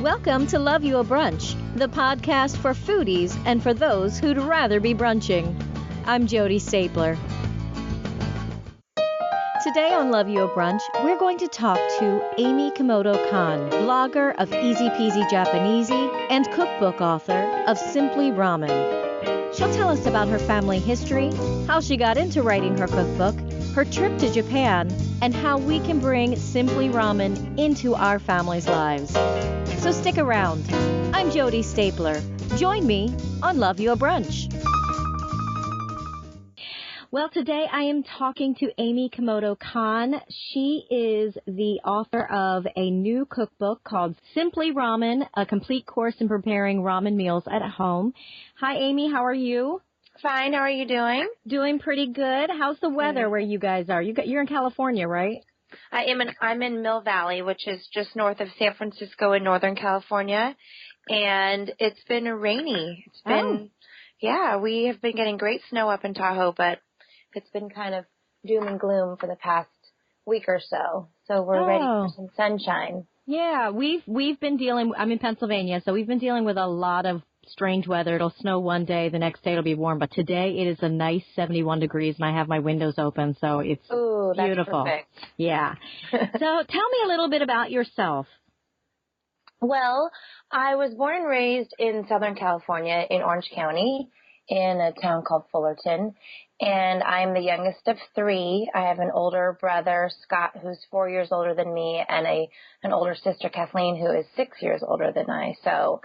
Welcome to Love You a Brunch, the podcast for foodies and for those who'd rather be brunching. I'm Jodi Stapler. Today on Love You a Brunch, we're going to talk to Amy Kimoto-Kahn, blogger of Easy Peasy Japanesey and cookbook author of Simply Ramen. She'll tell us about her family history, how she got into writing her cookbook, her trip to Japan, and how we can bring Simply Ramen into our family's lives. So stick around. I'm Jodi Stapler. Join me on Love You a Brunch. Well, today I am talking to Amy Kimoto-Kahn. She is the author of a new cookbook called Simply Ramen, a complete course in preparing ramen meals at home. Hi, Amy. How are you? Fine. How are you doing? Doing pretty good. How's the weather where you guys are? You're in California, right? I'm in Mill Valley, which is just north of San Francisco in Northern California, and it's been rainy. We have been getting great snow up in Tahoe, but it's been kind of doom and gloom for the past week or so. So we're ready for some sunshine. Yeah, we've been dealing. I'm in Pennsylvania, so we've been dealing with a lot of strange weather. It'll snow one day, the next day it'll be warm, but today it is a nice 71 degrees, and I have my windows open, so it's beautiful. That's perfect. Yeah. So tell me a little bit about yourself. Well, I was born and raised in Southern California in Orange County in a town called Fullerton, and I'm the youngest of three. I have an older brother, Scott, who's 4 years older than me, and an older sister, Kathleen, who is 6 years older than I. So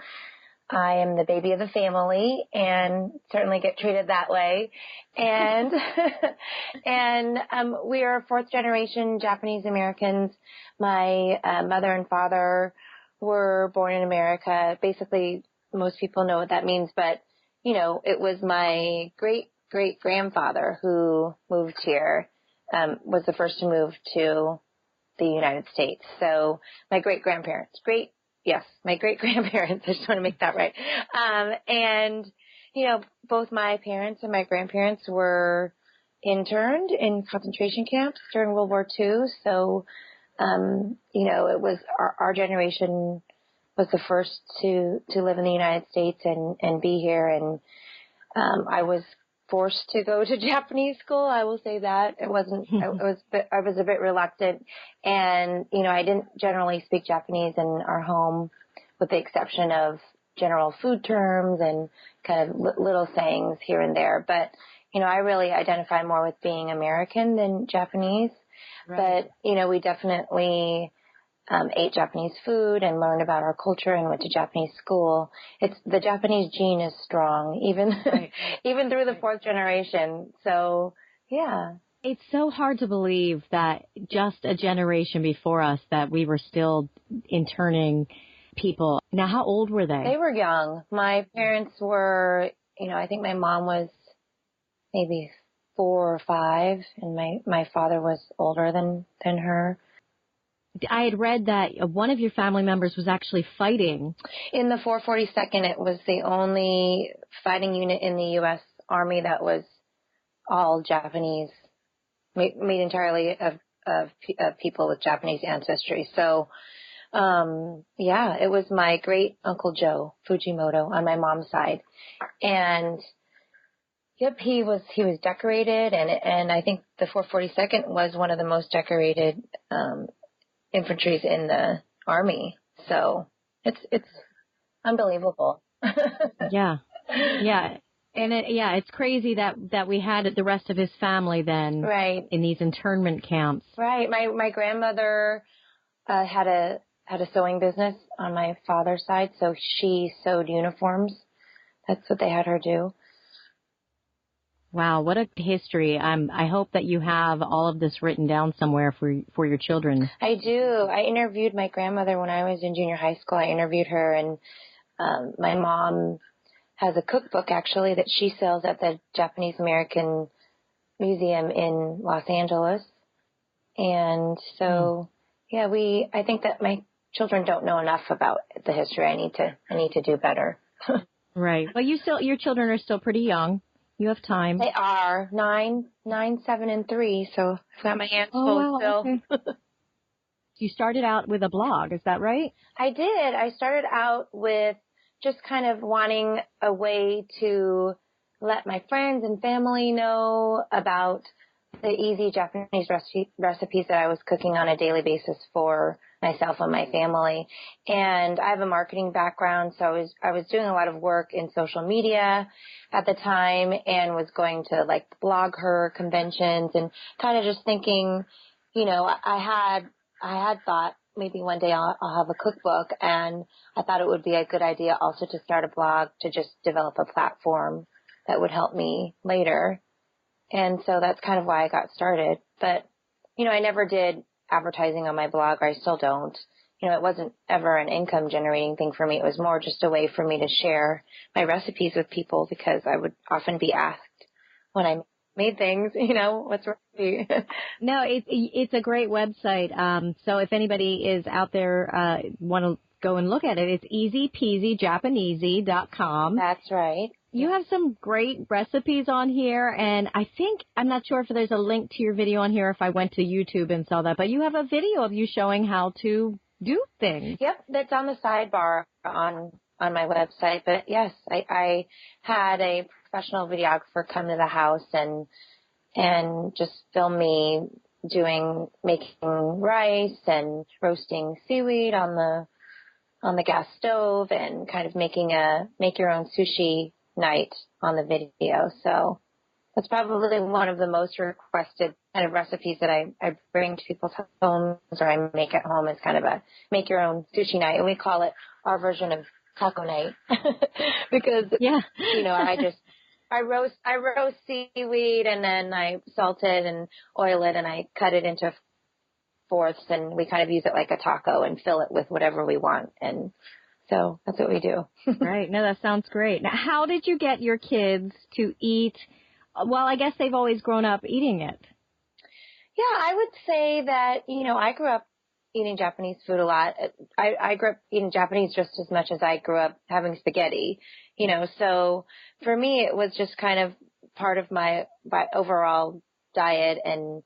I am the baby of the family and certainly get treated that way. And we are fourth generation Japanese Americans. My mother and father were born in America. Basically, most people know what that means, but, you know, it was my great-great-grandfather who moved here, was the first to move to the United States. So my great-grandparents, my great-grandparents, I just want to make that right. And, you know, both my parents and my grandparents were interned in concentration camps during World War II. So, you know, it was our generation was the first to live in the United States and be here. And I was forced to go to Japanese school. I will say that I was a bit reluctant, and you know, I didn't generally speak Japanese in our home, with the exception of general food terms and kind of little sayings here and there. But you know, I really identify more with being American than Japanese. Right. But you know, we definitely ate Japanese food and learned about our culture and went to Japanese school. The Japanese gene is strong, even through the fourth generation. So, yeah. It's so hard to believe that just a generation before us that we were still interning people. Now, how old were they? They were young. My parents were, you know, I think my mom was maybe 4 or 5, and my father was older than her. I had read that one of your family members was actually fighting. In the 442nd, it was the only fighting unit in the U.S. Army that was all Japanese, made entirely of people with Japanese ancestry. So, it was my great Uncle Joe Fujimoto on my mom's side. And, yep, he was decorated, and I think the 442nd was one of the most decorated infantries in the Army. So it's unbelievable. Yeah. And it's crazy that we had the rest of his family then in these internment camps. Right. My grandmother had a sewing business on my father's side, so she sewed uniforms. That's what they had her do. Wow, what a history. I hope that you have all of this written down somewhere for your children. I do. I interviewed my grandmother when I was in junior high school. I interviewed her, and my mom has a cookbook, actually, that she sells at the Japanese American Museum in Los Angeles. And so, I think that my children don't know enough about the history. I need to do better. Right. Well, your children are still pretty young. You have time. They are 9, 7, and 3. So I've got my hands full still. Okay. You started out with a blog, is that right? I did. I started out with just kind of wanting a way to let my friends and family know about the easy Japanese recipes that I was cooking on a daily basis for myself and my family. And I have a marketing background, so I was doing a lot of work in social media at the time and was going to like blog her conventions and kind of just thinking, you know, I had thought maybe one day I'll have a cookbook, and I thought it would be a good idea also to start a blog to just develop a platform that would help me later. And so that's kind of why I got started. But, you know, I never did advertising on my blog, or I still don't. You know, it wasn't ever an income generating thing for me. It was more just a way for me to share my recipes with people, because I would often be asked when I made things, you know, what's the recipe? No, it's a great website. So if anybody is out there, want to go and look at it, it's easypeasyjapanesey.com. That's right. You have some great recipes on here, and I'm not sure if there's a link to your video on here if I went to YouTube and saw that, but you have a video of you showing how to do things. Yep, that's on the sidebar on my website. But yes, I had a professional videographer come to the house and just film me making rice and roasting seaweed on the gas stove, and kind of make your own sushi night on the video. So that's probably one of the most requested kind of recipes that I bring to people's homes, or I make at home, is kind of a make your own sushi night. And we call it our version of taco night because, yeah. you know, I roast seaweed, and then I salt it and oil it, and I cut it into fourths, and we kind of use it like a taco and fill it with whatever we want. And so that's what we do. Right. No, that sounds great. Now, how did you get your kids to eat? Well, I guess they've always grown up eating it. Yeah, I would say that, you know, I grew up eating Japanese food a lot. I grew up eating Japanese just as much as I grew up having spaghetti, you know. So for me, it was just kind of part of my overall diet and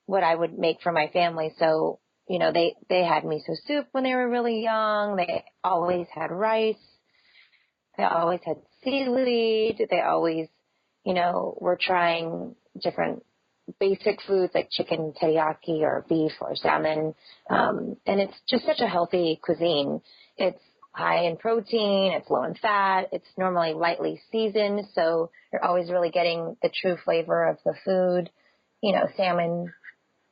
what I would make for my family. So, you know, they had miso soup when they were really young. They always had rice. They always had seaweed. They always, you know, were trying different basic foods like chicken teriyaki or beef or salmon. And it's just such a healthy cuisine. It's high in protein. It's low in fat. It's normally lightly seasoned. So you're always really getting the true flavor of the food. You know, salmon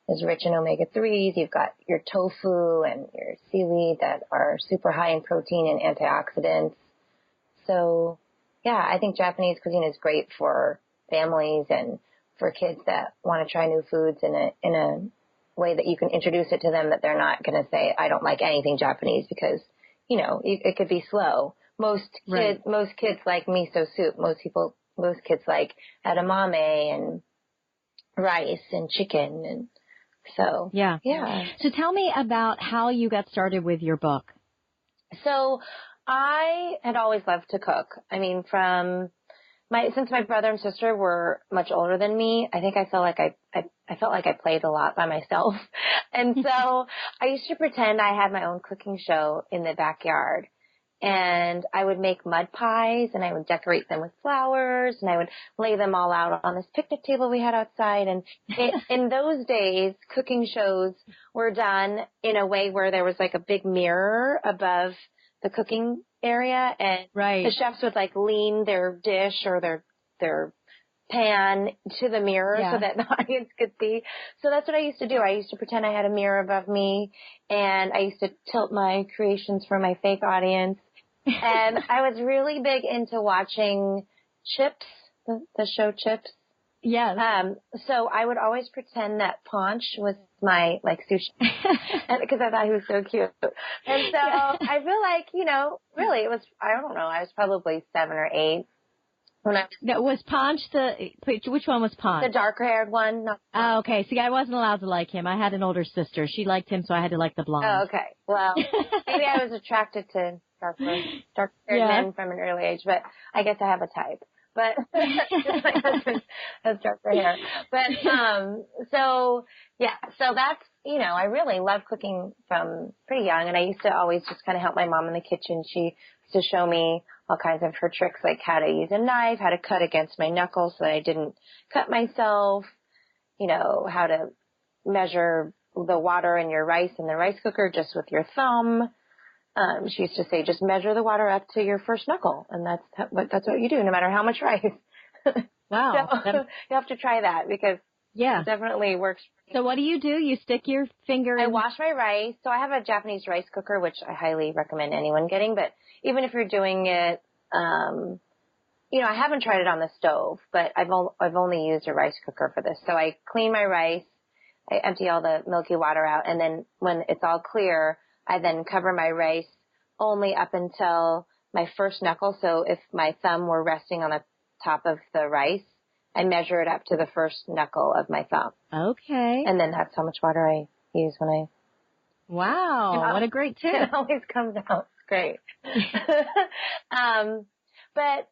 is rich in omega-3s. You've got your tofu and your seaweed that are super high in protein and antioxidants. So, yeah, I think Japanese cuisine is great for families and for kids that want to try new foods in a way that you can introduce it to them, that they're not going to say, I don't like anything Japanese, because, you know, it could be slow. Most kids like miso soup. Most kids like edamame and rice and chicken. And so, yeah. So tell me about how you got started with your book. So I had always loved to cook. I mean, since my brother and sister were much older than me, I think I felt like I played a lot by myself. And so I used to pretend I had my own cooking show in the backyard. And I would make mud pies, and I would decorate them with flowers, and I would lay them all out on this picnic table we had outside. And in those days, cooking shows were done in a way where there was like a big mirror above the cooking area, and the chefs would like lean their dish or their pan to the mirror so that the audience could see. So that's what I used to do. I used to pretend I had a mirror above me, and I used to tilt my creations for my fake audience. And I was really big into watching Chips, the show Chips. Yes. So I would always pretend that Paunch was my like sushi, because I thought he was so cute. And so I feel like, you know, really it was, I don't know, I was probably 7 or 8 when I was Paunch which one was Paunch? The darker haired one. No. Oh, okay. See, I wasn't allowed to like him. I had an older sister. She liked him, so I had to like the blonde. Oh, okay. Well, maybe I was attracted to dark haired men from an early age, but I guess I have a type. But my husband has darker hair. But so that's I really love cooking from pretty young, and I used to always just kind of help my mom in the kitchen. She used to show me all kinds of her tricks, like how to use a knife, how to cut against my knuckles so that I didn't cut myself, how to measure the water in your rice in the rice cooker just with your thumb. She used to say, just measure the water up to your first knuckle, and that's what you do, no matter how much rice. Wow. So you have to try that because it definitely works. So what do? You stick your finger in? I wash my rice. So I have a Japanese rice cooker, which I highly recommend anyone getting. But even if you're doing it, I haven't tried it on the stove, but I've only used a rice cooker for this. So I clean my rice, I empty all the milky water out, and then when it's all clear, I then cover my rice only up until my first knuckle. So if my thumb were resting on the top of the rice, I measure it up to the first knuckle of my thumb. Okay. And then that's how much water I use when I... Wow, what a great tip. It always comes out. It's great. But,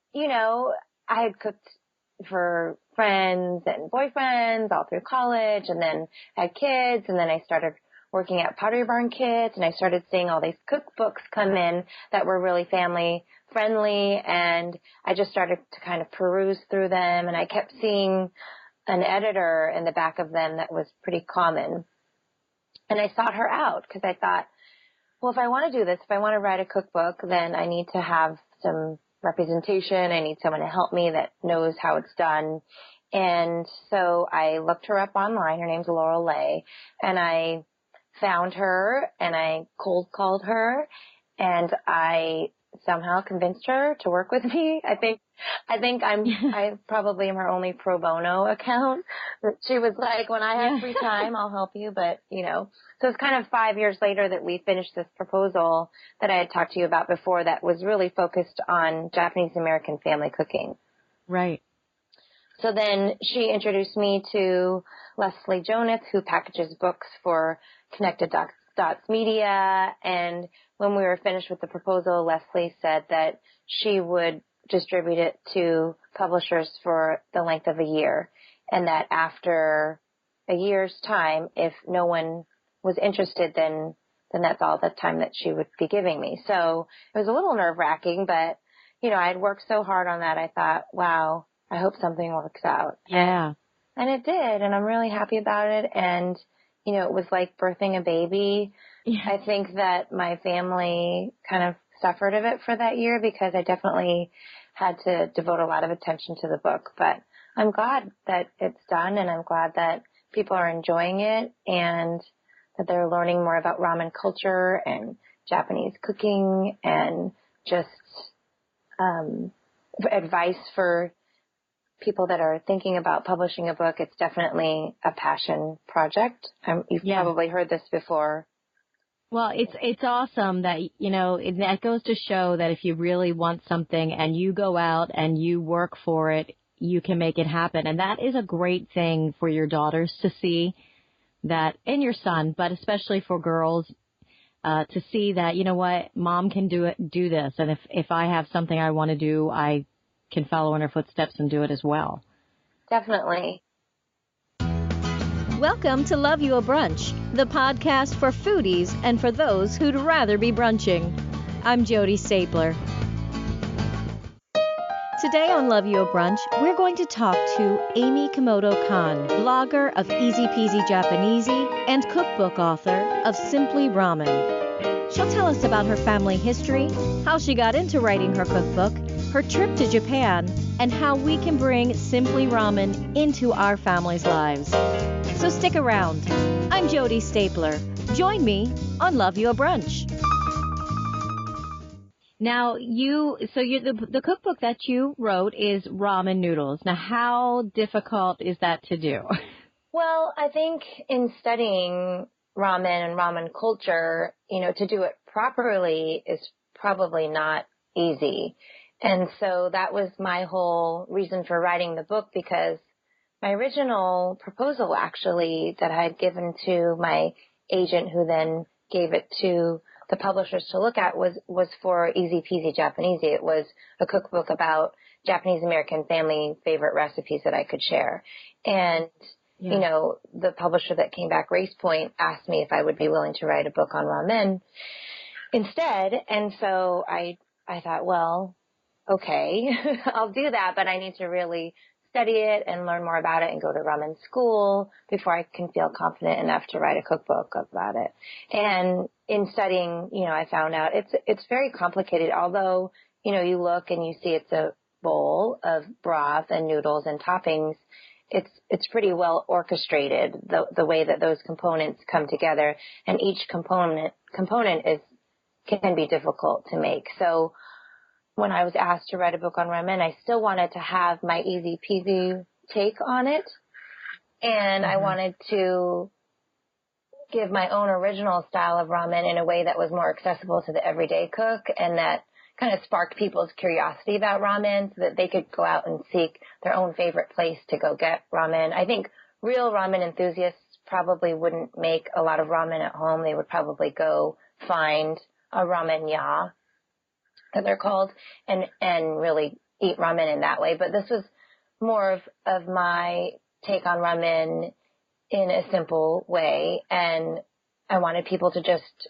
I had cooked for friends and boyfriends all through college, and then had kids, and then I started working at Pottery Barn Kids, and I started seeing all these cookbooks come in that were really family friendly, and I just started to kind of peruse through them, and I kept seeing an editor in the back of them that was pretty common. And I sought her out because I thought, well, if I want to do this, if I want to write a cookbook, then I need to have some representation. I need someone to help me that knows how it's done. And so I looked her up online. Her name's Laurel Lay. And I found her and I cold called her and I somehow convinced her to work with me. I think I probably am her only pro bono account. She was like, when I have free time, I'll help you. But, so it's kind of 5 years later that we finished this proposal that I had talked to you about before that was really focused on Japanese American family cooking. Right. So then she introduced me to Leslie Joneth, who packages books for Connected Dots Media. And when we were finished with the proposal, Leslie said that she would distribute it to publishers for the length of a year. And that after a year's time, if no one was interested, then that's all the time that she would be giving me. So it was a little nerve-wracking, but, I had worked so hard on that. I thought, wow, I hope something works out. Yeah. And it did, and I'm really happy about it. And, it was like birthing a baby. Yeah. I think that my family kind of suffered of it for that year because I definitely had to devote a lot of attention to the book. But I'm glad that it's done, and I'm glad that people are enjoying it and that they're learning more about ramen culture and Japanese cooking and just advice for people that are thinking about publishing a book. It's definitely a passion project. You've probably heard this before. Well, it's awesome that, that goes to show that if you really want something and you go out and you work for it, you can make it happen. And that is a great thing for your daughters to see that, and your son, but especially for girls, to see that, what, mom can do this. And if I have something I want to do, I can follow in her footsteps and do it as well. Definitely. Welcome to Love You a Brunch, the podcast for foodies and for those who'd rather be brunching. I'm Jodi Stapler. Today on Love You a Brunch, we're going to talk to Amy Kimoto-Kahn, blogger of Easy Peasy Japanesey and cookbook author of Simply Ramen. She'll tell us about her family history, how she got into writing her cookbook, her trip to Japan, and how we can bring Simply Ramen into our families' lives. So stick around. I'm Jodi Stapler. Join me on Love You a Brunch. Now, the cookbook that you wrote is ramen noodles. Now, how difficult is that to do? Well, I think in studying ramen and ramen culture, to do it properly is probably not easy. And so that was my whole reason for writing the book, because my original proposal actually that I had given to my agent, who then gave it to the publishers to look at, was for Easy Peasy Japanesey. It was a cookbook about Japanese American family favorite recipes that I could share. And you know, the publisher that came back, Race Point, asked me if I would be willing to write a book on ramen instead. And so I thought, well, okay, I'll do that, but I need to really study it and learn more about it and go to ramen school before I can feel confident enough to write a cookbook about it. And in studying, you know, I found out it's very complicated. Although, you know, you look and you see it's a bowl of broth and noodles and toppings, it's pretty well orchestrated, the way that those components come together, and each component can be difficult to make. So when I was asked to write a book on ramen, I still wanted to have my easy peasy take on it. And I wanted to give my own original style of ramen in a way that was more accessible to the everyday cook, and that kind of sparked people's curiosity about ramen so that they could go out and seek their own favorite place to go get ramen. I think real ramen enthusiasts probably wouldn't make a lot of ramen at home. They would probably go find a ramen ya, that they're called, and really eat ramen in that way. But this was more of my take on ramen in a simple way, and I wanted people to just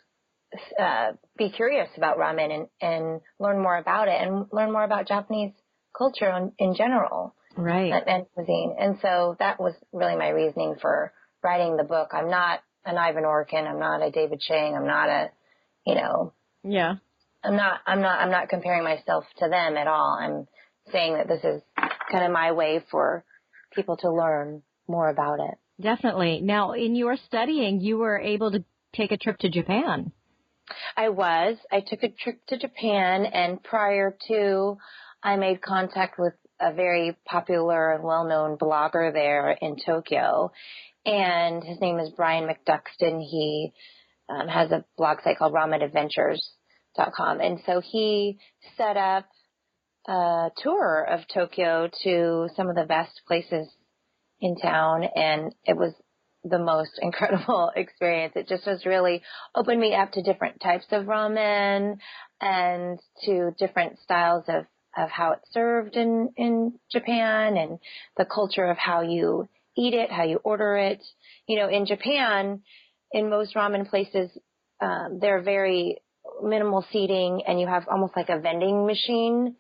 be curious about ramen and learn more about it and learn more about Japanese culture in general. Right. And cuisine. And so that was really my reasoning for writing the book. I'm not an Ivan Orkin. I'm not a David Chang. I'm not a, you know. Yeah. I'm not comparing myself to them at all. I'm saying that this is kind of my way for people to learn more about it. Definitely. Now, in your studying, you were able to take a trip to Japan. I took a trip to Japan, and prior to, I made contact with a very popular and well-known blogger there in Tokyo, and his name is Brian McDuxton. He has a blog site called ramenadventures.com, and so he set up a tour of Tokyo to some of the best places in town, and it was the most incredible experience. It just was really opened me up to different types of ramen and to different styles of how it's served in Japan, and the culture of how you eat it, how you order it. You know, in Japan, in most ramen places, they're very minimal seating, and you have almost like a vending machine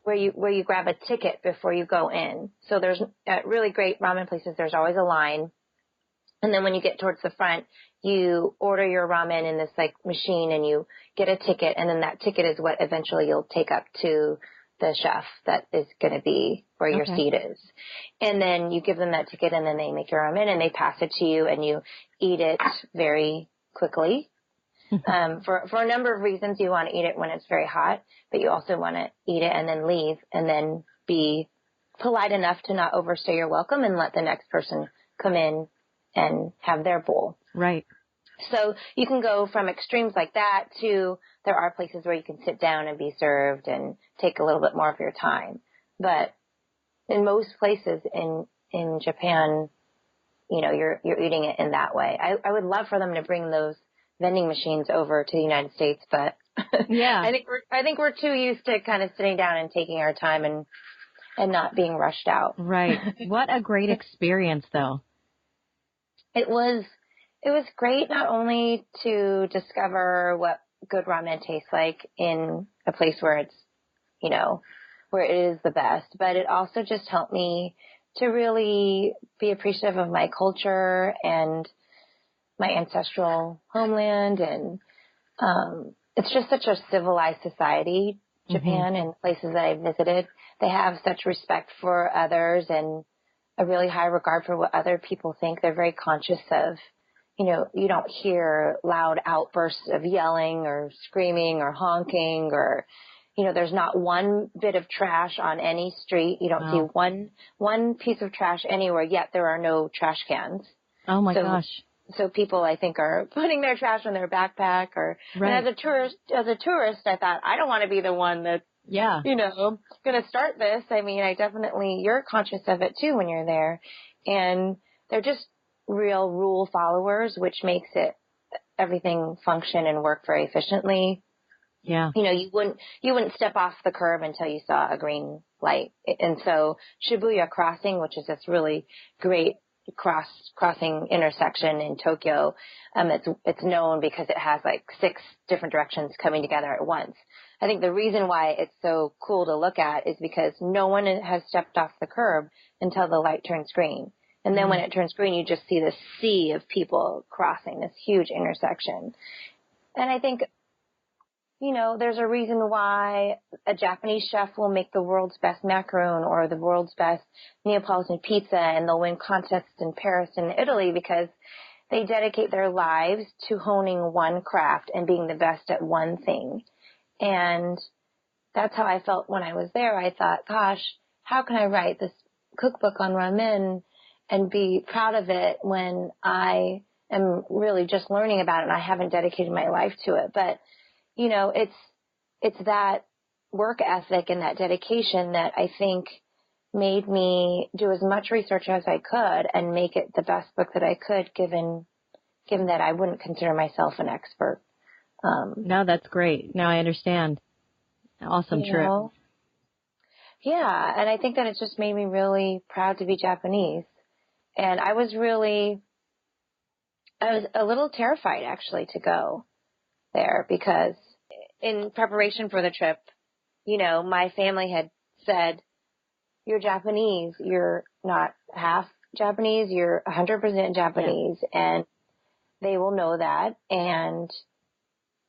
where you grab a ticket before you go in. So there's really great ramen places. There's always a line. And then when you get towards the front, you order your ramen in this like machine, and you get a ticket, and then that ticket is what eventually you'll take up to the chef that is going to be where your seat is. And then you give them that ticket, and then they make your ramen and they pass it to you, and you eat it very quickly. For a number of reasons, you want to eat it when it's very hot, but you also want to eat it and then leave, and then be polite enough to not overstay your welcome and let the next person come in and have their bowl. Right. So you can go from extremes like that to there are places where you can sit down and be served and take a little bit more of your time. But in most places in Japan, you know, you're eating it in that way. I would love for them to bring those vending machines over to the United States, but yeah, I think we're too used to kind of sitting down and taking our time and not being rushed out. Right. What a great experience, though. It was great not only to discover what good ramen tastes like in a place where it's, you know, where it is the best, but it also just helped me to really be appreciative of my culture and my ancestral homeland. And it's just such a civilized society, Japan, and places that I visited. They have such respect for others and a really high regard for what other people think. They're very conscious of, you know, you don't hear loud outbursts of yelling or screaming or honking, or, you know, there's not one bit of trash on any street. You don't see one piece of trash anywhere, yet there are no trash cans. Oh my gosh. So people, I think, are putting their trash in their backpack, or, right. And as a tourist, I thought, I don't want to be the one that's, you know, going to start this. I mean, you're conscious of it too when you're there, and they're just real rule followers, which makes everything function and work very efficiently. Yeah. You know, you wouldn't step off the curb until you saw a green light. And so Shibuya Crossing, which is this really great crossing intersection in Tokyo. It's known because it has like 6 different directions coming together at once. I think the reason why it's so cool to look at is because no one has stepped off the curb until the light turns green. And then when it turns green, you just see this sea of people crossing this huge intersection. And I think, there's a reason why a Japanese chef will make the world's best macaron or the world's best Neapolitan pizza, and they'll win contests in Paris and Italy because they dedicate their lives to honing one craft and being the best at one thing. And that's how I felt when I was there. I thought, gosh, how can I write this cookbook on ramen and be proud of it when I am really just learning about it and I haven't dedicated my life to it? But it's that work ethic and that dedication that I think made me do as much research as I could and make it the best book that I could, given that I wouldn't consider myself an expert. No, that's great. Now I understand. Awesome trip. Yeah, and I think that it's just made me really proud to be Japanese. And I was a little terrified, actually, to go there because in preparation for the trip, my family had said, you're Japanese, you're not half Japanese, you're 100% Japanese, and they will know that, and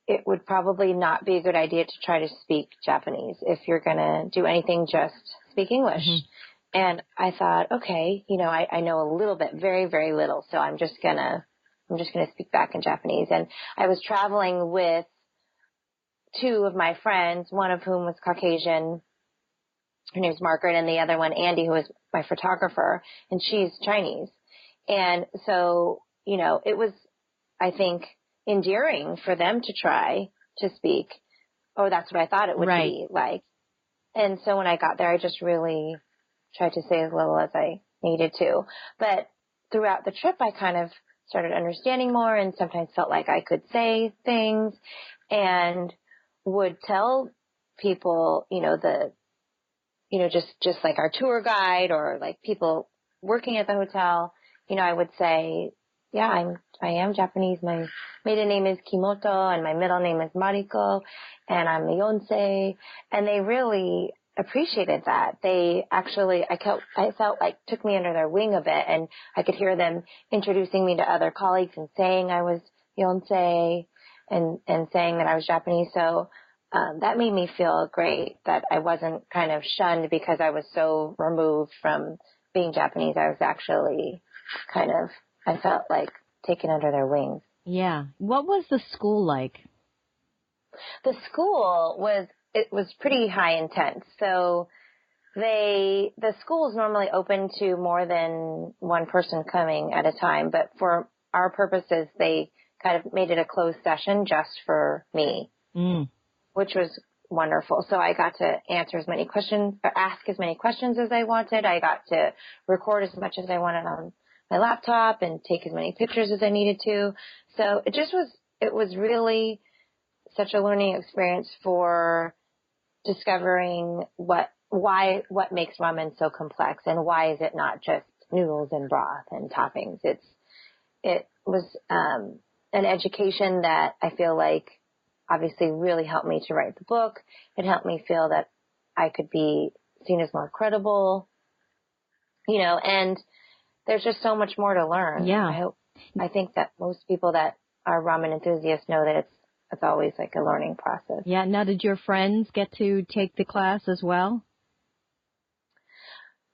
it would probably not be a good idea to try to speak Japanese if you're going to do anything, just speak English. Mm-hmm. And I thought, okay, I know a little bit, very, very little, so I'm just going to speak back in Japanese. And I was traveling with 2 of my friends, one of whom was Caucasian. Her name's Margaret, and the other one, Andy, who is my photographer, and she's Chinese. And so, it was, I think, endearing for them to try to speak. Oh, that's what I thought it would be like. And so when I got there, I just really tried to say as little as I needed to. But throughout the trip, I kind of started understanding more and sometimes felt like I could say things and would tell people, just like our tour guide or like people working at the hotel, I would say, yeah, I am Japanese. My maiden name is Kimoto and my middle name is Mariko and I'm a Yonsei. And they really appreciated that. They actually, I felt like took me under their wing a bit, and I could hear them introducing me to other colleagues and saying I was Yonsei and saying that I was Japanese. So that made me feel great that I wasn't kind of shunned because I was so removed from being Japanese. I was actually I felt like taken under their wings. Yeah. What was the school like? The school was pretty high intense. So the school is normally open to more than one person coming at a time, but for our purposes, they kind of made it a closed session just for me, which was wonderful. So I got to answer as many questions, or ask as many questions as I wanted. I got to record as much as I wanted on my laptop and take as many pictures as I needed to. So it was really such a learning experience for discovering what makes ramen so complex and why is it not just noodles and broth and toppings. It was an education that I feel like obviously really helped me to write the book. It helped me feel that I could be seen as more credible, and there's just so much more to learn. Yeah. I think that most people that are ramen enthusiasts know that it's always like a learning process. Yeah. Now, did your friends get to take the class as well?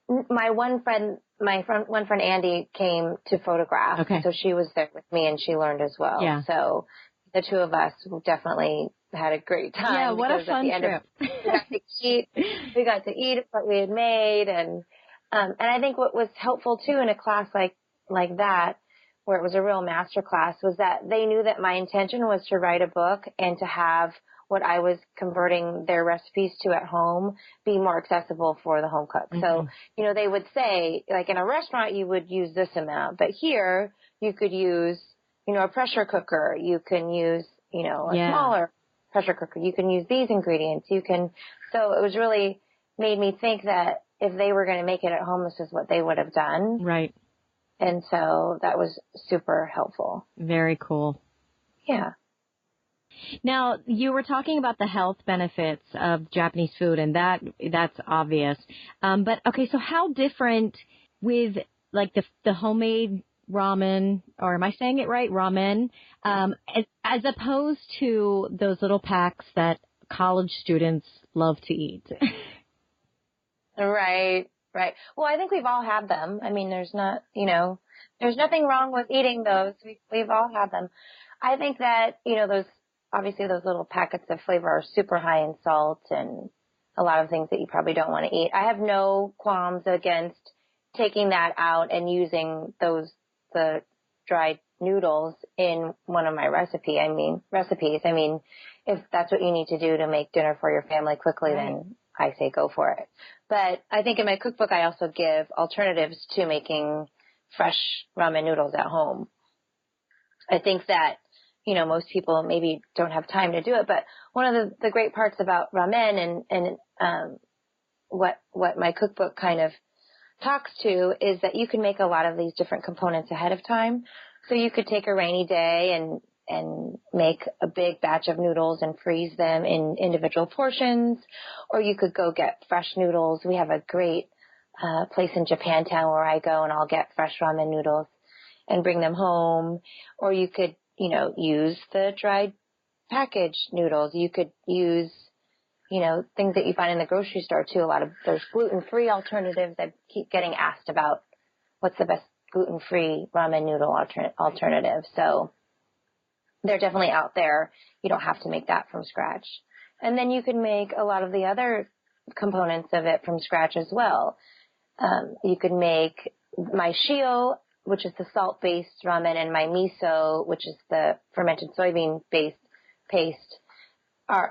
My one friend Andy came to photograph. Okay. So she was there with me and she learned as well. Yeah. So the 2 of us definitely had a great time. Yeah, what a fun trip. We got to eat what we had made, and I think what was helpful too in a class like that, where it was a real master class, was that they knew that my intention was to write a book and to have what I was converting their recipes to at home be more accessible for the home cook. Mm-hmm. So, they would say, like in a restaurant, you would use this amount, but here you could use, a pressure cooker. You can use, a smaller pressure cooker. You can use these ingredients. So it was really made me think that if they were going to make it at home, this is what they would have done. Right. And so that was super helpful. Very cool. Yeah. Now, you were talking about the health benefits of Japanese food, and that's obvious. But okay, so how different with like the homemade ramen, or am I saying it right? Ramen, as opposed to those little packs that college students love to eat. Right. Well, I think we've all had them. I mean, there's there's nothing wrong with eating those. We've all had them. I think that, obviously those little packets of flavor are super high in salt and a lot of things that you probably don't want to eat. I have no qualms against taking that out and using the dried noodles in one of my recipes. I mean, if that's what you need to do to make dinner for your family quickly, then I say go for it. But I think in my cookbook, I also give alternatives to making fresh ramen noodles at home. I think that, most people maybe don't have time to do it, but one of the great parts about ramen and what my cookbook kind of talks to is that you can make a lot of these different components ahead of time. So you could take a rainy day and make a big batch of noodles and freeze them in individual portions, or you could go get fresh noodles. We have a great place in Japantown where I go and I'll get fresh ramen noodles and bring them home, or you could, use the dried packaged noodles. You could use, things that you find in the grocery store too. A lot of there's gluten-free alternatives. I keep getting asked about what's the best gluten-free ramen noodle alternative. So they're definitely out there. You don't have to make that from scratch. And then you can make a lot of the other components of it from scratch as well. You could make my shio, which is the salt-based ramen, and my miso, which is the fermented soybean-based paste.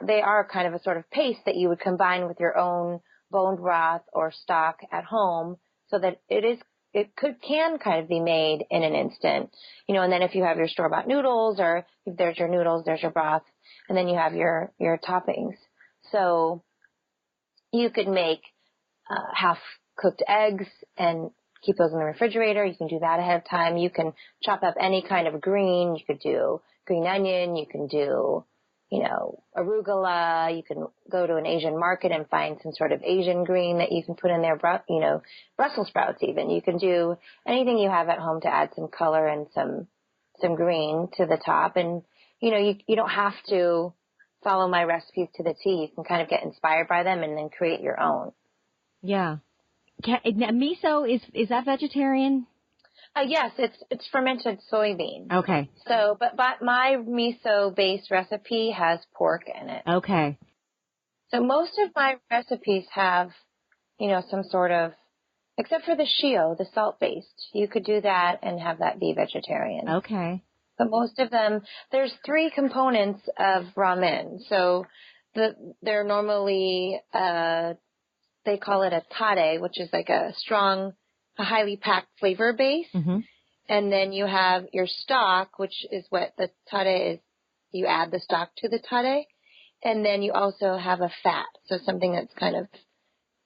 They are kind of a sort of paste that you would combine with your own bone broth or stock at home, so that it can kind of be made in an instant, and then if you have your store-bought noodles, or if there's your noodles, there's your broth, and then you have your toppings. So you could make half-cooked eggs and keep those in the refrigerator. You can do that ahead of time. You can chop up any kind of green. You could do green onion. You can do, arugula. You can go to an Asian market and find some sort of Asian green that you can put in there, Brussels sprouts even. You can do anything you have at home to add some color and some green to the top. And, you don't have to follow my recipes to the T. You can kind of get inspired by them and then create your own. Yeah. Miso, is that vegetarian? Yes, it's fermented soybean. Okay. So, but my miso-based recipe has pork in it. Okay. So most of my recipes have, some sort of, except for the shio, the salt-based. You could do that and have that be vegetarian. Okay. But most of them, there's 3 components of ramen. So they're normally, they call it a tare, which is like a highly packed flavor base. Mm-hmm. And then you have your stock, which is what the tare is. You add the stock to the tare. And then you also have a fat. So something that's kind of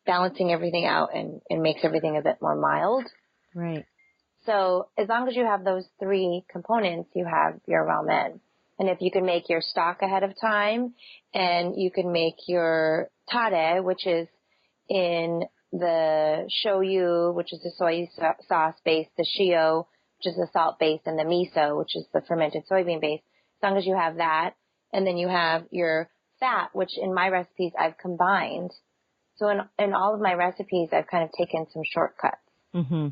balancing everything out and makes everything a bit more mild. Right. So as long as you have those 3 components, you have your ramen. And if you can make your stock ahead of time, and you can make your tare, which is in the shoyu, which is the soy sauce base, the shio, which is the salt base, and the miso, which is the fermented soybean base. As long as you have that, and then you have your fat, which in my recipes I've combined. So in all of my recipes, I've kind of taken some shortcuts. Mm-hmm.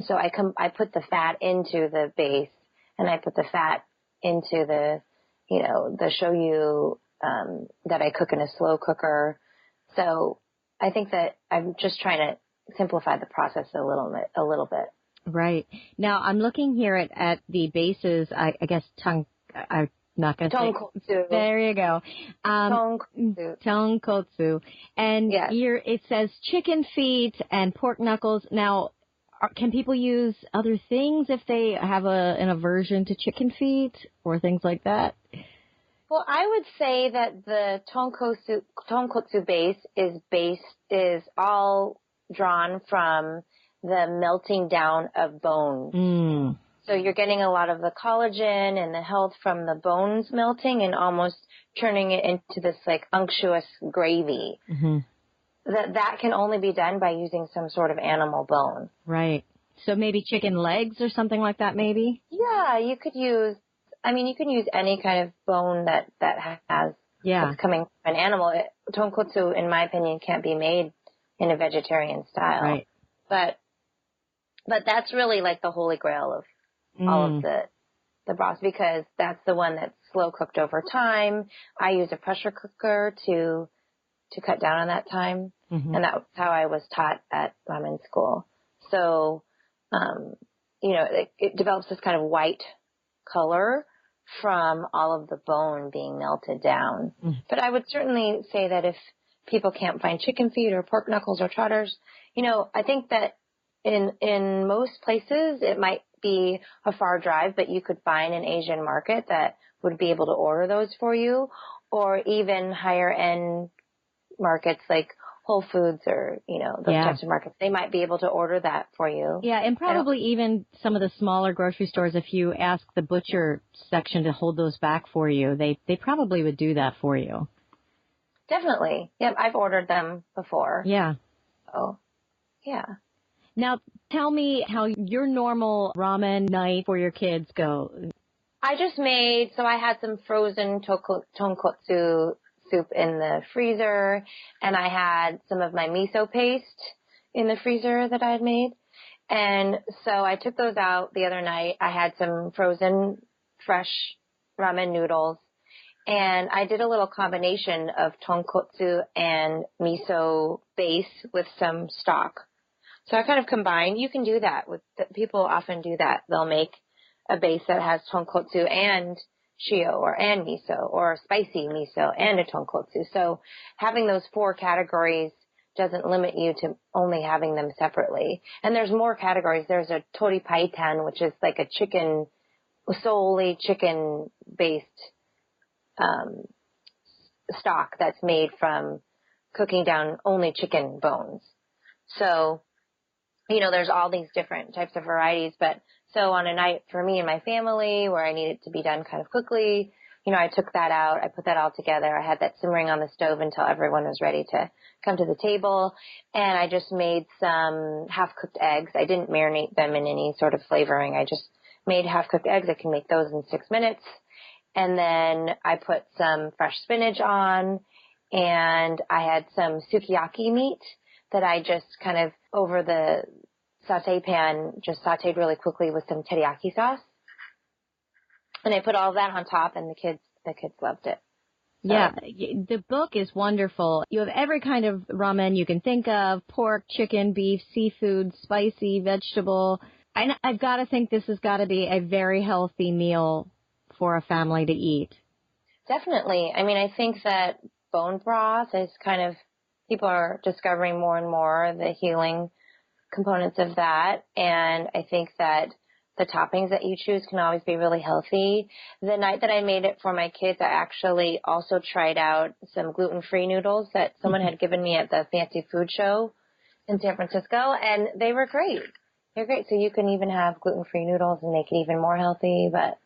So I put the fat into the base, and I put the fat into the shoyu that I cook in a slow cooker. So I think that I'm just trying to simplify the process a little bit. Right. Now I'm looking here at the bases. I guess I'm not going to say. Tonkotsu. There you go. Tonkotsu. And yes. Here it says chicken feet and pork knuckles. Now, can people use other things if they have an aversion to chicken feet or things like that? Well, I would say that the tonkotsu base is all drawn from the melting down of bones. Mm. So you're getting a lot of the collagen and the health from the bones melting and almost turning it into this like unctuous gravy. Mm-hmm. That can only be done by using some sort of animal bone. Right. So maybe chicken legs or something like that, maybe? Yeah, you can use any kind of bone that has, that's coming from an animal. Tonkotsu, in my opinion, can't be made in a vegetarian style. Right. But that's really like the holy grail of all of the broths, because that's the one that's slow cooked over time. I use a pressure cooker to cut down on that time. Mm-hmm. And that's how I was taught at ramen school. So, it develops this kind of white color from all of the bone being melted down. Mm. But I would certainly say that if people can't find chicken feet or pork knuckles or trotters, I think that in most places it might be a far drive, but you could find an Asian market that would be able to order those for you, or even higher end markets like Whole Foods or, those types of markets. They might be able to order that for you. Yeah, and probably even some of the smaller grocery stores, if you ask the butcher section to hold those back for you, they probably would do that for you. Definitely. Yep, I've ordered them before. Yeah. Oh, yeah. Now, tell me how your normal ramen night for your kids go. I had some frozen tonkotsu soup in the freezer, and I had some of my miso paste in the freezer that I had made. And so I took those out the other night. I had some frozen fresh ramen noodles, and I did a little combination of tonkotsu and miso base with some stock. So I kind of combined. You can do that people often do that. They'll make a base that has tonkotsu and shio and miso, or spicy miso and a tonkotsu. So having those 4 categories doesn't limit you to only having them separately. And there's more categories. There's a tori paitan, which is like a solely chicken-based stock that's made from cooking down only chicken bones. So, there's all these different types of varieties. But so on a night for me and my family where I need it to be done kind of quickly, I took that out. I put that all together. I had that simmering on the stove until everyone was ready to come to the table. And I just made some half-cooked eggs. I didn't marinate them in any sort of flavoring. I just made half-cooked eggs. I can make those in 6 minutes. And then I put some fresh spinach on, and I had some sukiyaki meat that I just kind of over the saute pan just sauteed really quickly with some teriyaki sauce. And I put all of that on top, and the kids loved it. So. Yeah, the book is wonderful. You have every kind of ramen you can think of: pork, chicken, beef, seafood, spicy, vegetable. I've got to think this has got to be a very healthy meal for a family to eat. Definitely. I mean, I think that bone broth is kind of, people are discovering more and more the healing components of that. And I think that the toppings that you choose can always be really healthy. The night that I made it for my kids, I actually also tried out some gluten-free noodles that someone had given me at the fancy food show in San Francisco, and they were great. They're great. So you can even have gluten-free noodles and make it even more healthy, but,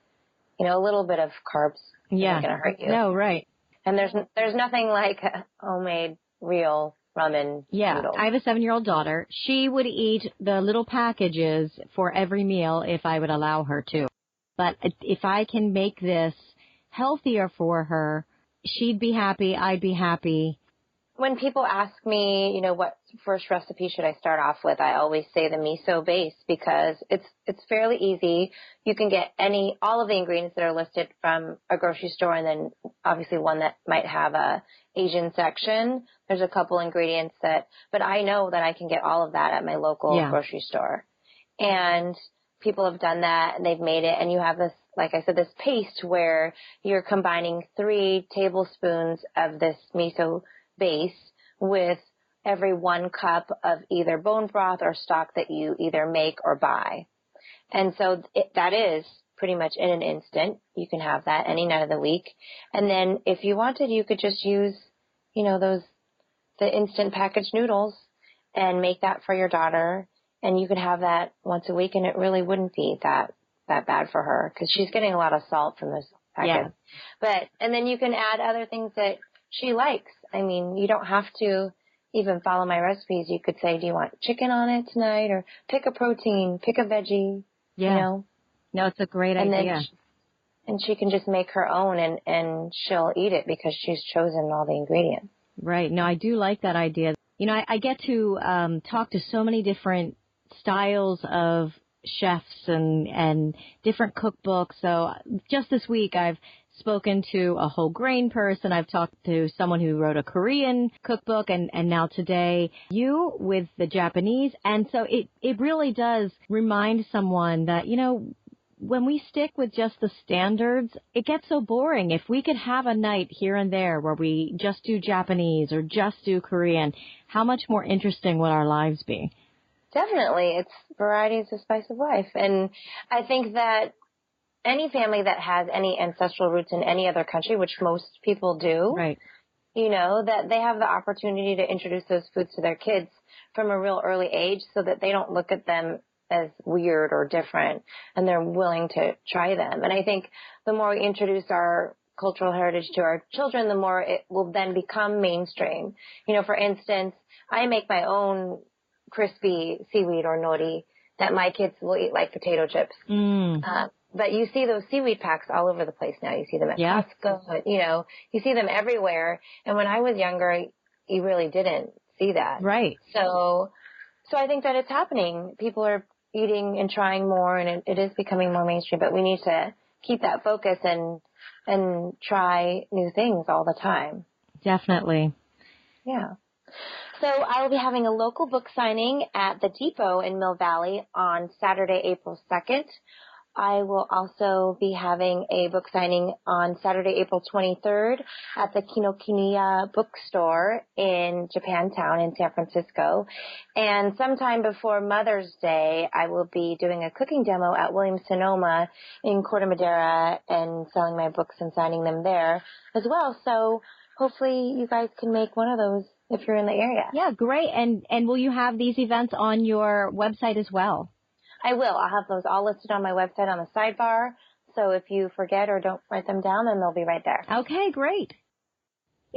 a little bit of carbs isn't going to hurt you. No, right. And there's nothing like homemade, real ramen noodles. I have a 7-year-old daughter. She would eat the little packages for every meal if I would allow her to. But if I can make this healthier for her, she'd be happy, I'd be happy. When people ask me, what first recipe should I start off with, I always say the miso base, because it's fairly easy. You can get all of the ingredients that are listed from a grocery store, and then obviously one that might have a Asian section. There's a couple ingredients but I know that I can get all of that at my local grocery store. And people have done that, and they've made it, and you have this, like I said, this paste where you're combining 3 tablespoons of this miso base with every 1 cup of either bone broth or stock that you either make or buy. And so that is pretty much in an instant. You can have that any night of the week. And then if you wanted, you could just use, the instant packaged noodles and make that for your daughter. and you could have that once a week, and it really wouldn't be that bad for her because she's getting a lot of salt from this packet. Yeah. And then you can add other things that she likes. I mean, you don't have to even follow my recipes. You could say, do you want chicken on it tonight? Or pick a protein, pick a veggie, you know? No, it's a great idea. And she can just make her own and she'll eat it because she's chosen all the ingredients. Right. No, I do like that idea. You know, I get to talk to so many different styles of chefs and different cookbooks. So just this week, I've spoken to a whole grain person. I've talked to someone who wrote a Korean cookbook, and now today you with the Japanese. And so it really does remind someone that, you know, when we stick with just the standards, it gets so boring. If we could have a night here and there where we just do Japanese or just do Korean, how much more interesting would our lives be? Definitely. It's variety is the spice of life. And I think that any family that has any ancestral roots in any other country, which most people do, right, you know, that they have the opportunity to introduce those foods to their kids from a real early age so that they don't look at them as weird or different, and they're willing to try them. And I think the more we introduce our cultural heritage to our children, the more it will then become mainstream. You know, for instance, I make my own crispy seaweed or nori that my kids will eat like potato chips. But you see those seaweed packs all over the place now. You see them at Costco, you know, you see them everywhere. And when I was younger, you really didn't see that. Right. So I think that it's happening. People are eating and trying more, and it is becoming more mainstream, but we need to keep that focus and try new things all the time. Definitely. Yeah. So I will be having a local book signing at the Depot in Mill Valley on Saturday, April 2nd. I will also be having a book signing on Saturday, April 23rd at the Kinokuniya bookstore in Japantown in San Francisco. And sometime before Mother's Day, I will be doing a cooking demo at Williams-Sonoma in Corte Madera and selling my books and signing them there as well. So hopefully you guys can make one of those if you're in the area. Yeah, great. And will you have these events on your website as well? I will. I'll have those all listed on my website on the sidebar. So if you forget or don't write them down, then they'll be right there. Okay, great.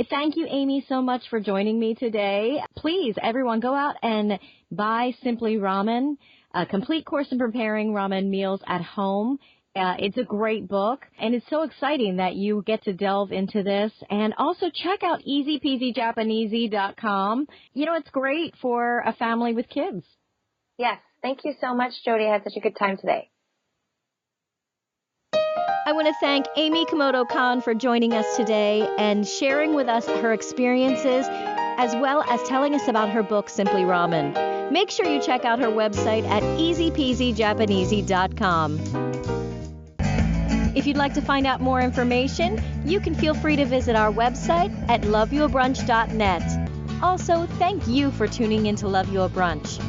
Thank you, Amy, so much for joining me today. Please, everyone, go out and buy Simply Ramen, a complete course in preparing ramen meals at home. It's a great book, and it's so exciting that you get to delve into this. And also check out easypeasyjapanesey.com. You know, it's great for a family with kids. Yes. Thank you so much, Jodi. I had such a good time today. I want to thank Amy Kimoto-Kahn for joining us today and sharing with us her experiences, as well as telling us about her book, Simply Ramen. Make sure you check out her website at easypeasyjapanesey.com. If you'd like to find out more information, you can feel free to visit our website at loveyourbrunch.net. Also, thank you for tuning in to Love Your Brunch.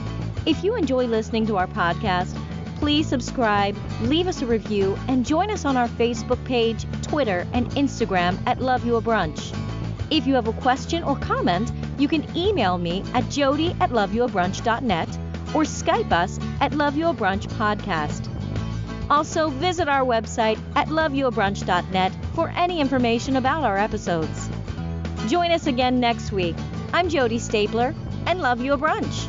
If you enjoy listening to our podcast, please subscribe, leave us a review, and join us on our Facebook page, Twitter, and Instagram at Love Your Brunch. If you have a question or comment, you can email me at jodi@loveyourbrunch.net or Skype us at Love Your Brunch Podcast. Also, visit our website at loveyourbrunch.net for any information about our episodes. Join us again next week. I'm Jodi Stapler, and Love Your Brunch.